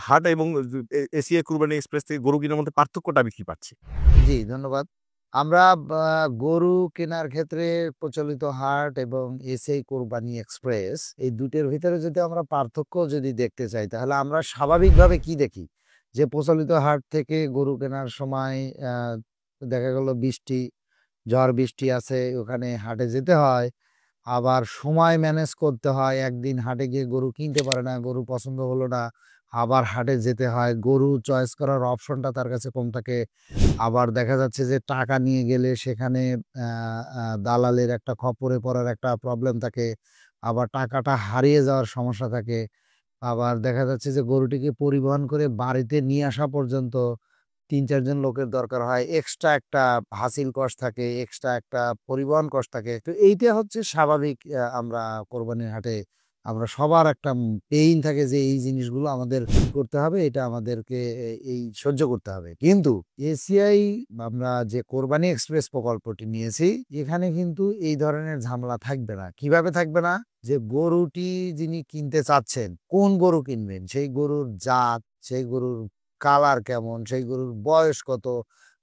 হাট এবং এসিআই কুরবানি এক্সপ্রেস থেকে গরু কেনার মধ্যে পার্থক্যটা আমি কি পাচ্ছি? জি, ধন্যবাদ। আমরা গরু কেনার ক্ষেত্রে প্রচলিত হাট এবং এসআই কোরবানি এক্সপ্রেস এই দুটোর ভিতরে যদি আমরা পার্থক্য যদি দেখতে চাই, তাহলে আমরা স্বাভাবিকভাবে কি দেখি? যে প্রচলিত হাট থেকে গরু কেনার সময় আ দেখা গেল বৃষ্টি, ঝড় বৃষ্টি আছে, ওখানে হাটে যেতে হয়। আবার সময় ম্যানেজ করতে হয়। একদিন হাটে গিয়ে গরু কিনতে পারে না, গরু পছন্দ হলো না। আবার হাটে যেতে হয়। গরু চয়েস করার অপশনটা তার কাছে কম থাকে। আবার দেখা যাচ্ছে যে টাকা নিয়ে গেলে সেখানে আ আ দালালের একটা খপ্পরে পড়ার একটা প্রবলেম থাকে। আবার টাকাটা হারিয়ে যাওয়ার সমস্যা থাকে। আবার দেখা যাচ্ছে যে গরুটিকে পরিবহন করে বাড়িতে নিয়ে আসা পর্যন্ত ৩-৪ জন লোকের দরকার হয়। এক্সট্রা একটা হাসিল কস্ট থাকে, এক্সট্রা একটা পরিবহন কস্ট থাকে। তো এইটা হচ্ছে স্বাভাবিক। আমরা কোরবানির হাটে আমরা সবার একটা পেইন থাকে যে এই জিনিসগুলো আমাদের কি করতে হবে, এটা আমাদেরকে এই সহ্য করতে হবে। কিন্তু এসিআই আমরা যে কোরবানি এক্সপ্রেস প্রকল্পটি নিয়েছি, এখানে কিন্তু এই ধরনের ঝামেলা থাকবে না। কিভাবে থাকবে না? যে গরুটি যিনি কিনতে চাচ্ছেন, কোন গরু কিনবেন? সেই গরুর জাত, সেই গরুর কালার কেমন, সেই গরুর বয়স কত,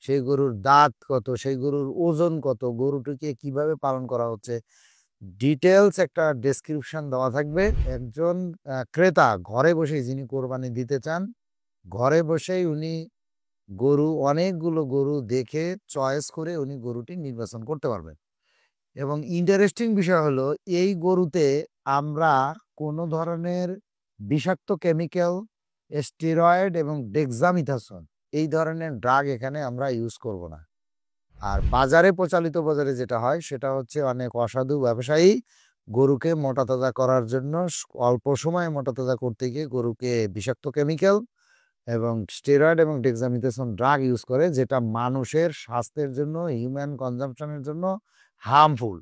সেই গরুর দাঁত কত, সেই গরুর ওজন কত, গরুটিকে কিভাবে পালন করা হচ্ছে, ডিটেইলস একটা ডেসক্রিপশন দেওয়া থাকবে। একজন ক্রেতা ঘরে বসেই যিনি কোরবানি দিতে চান, ঘরে বসেই উনি অনেকগুলো গরু দেখে চয়েস করে উনি গরুটি নির্বাচন করতে পারবেন। এবং ইন্টারেস্টিং বিষয় হলো এই গরুতে আমরা কোনো ধরনের বিষাক্ত কেমিক্যাল, স্টেরয়েড এবং ডেক্সামিথাসোন এই ধরনের ড্রাগ এখানে আমরা ইউজ করব না। আর প্রচলিত বাজারে যেটা হয় সেটা হচ্ছে অনেক অসাধু ব্যবসায়ী গরুকে মোটাতাজা করার জন্য অল্প সময়ে মোটাতাজা করতে গিয়ে গরুকে বিষাক্ত কেমিক্যাল এবং স্টেরয়েড এবং ডেক্সামিথাসোন ড্রাগ ইউজ করে, যেটা মানুষের স্বাস্থ্যের জন্য, হিউম্যান কনজাম্পশনের জন্য হার্মফুল।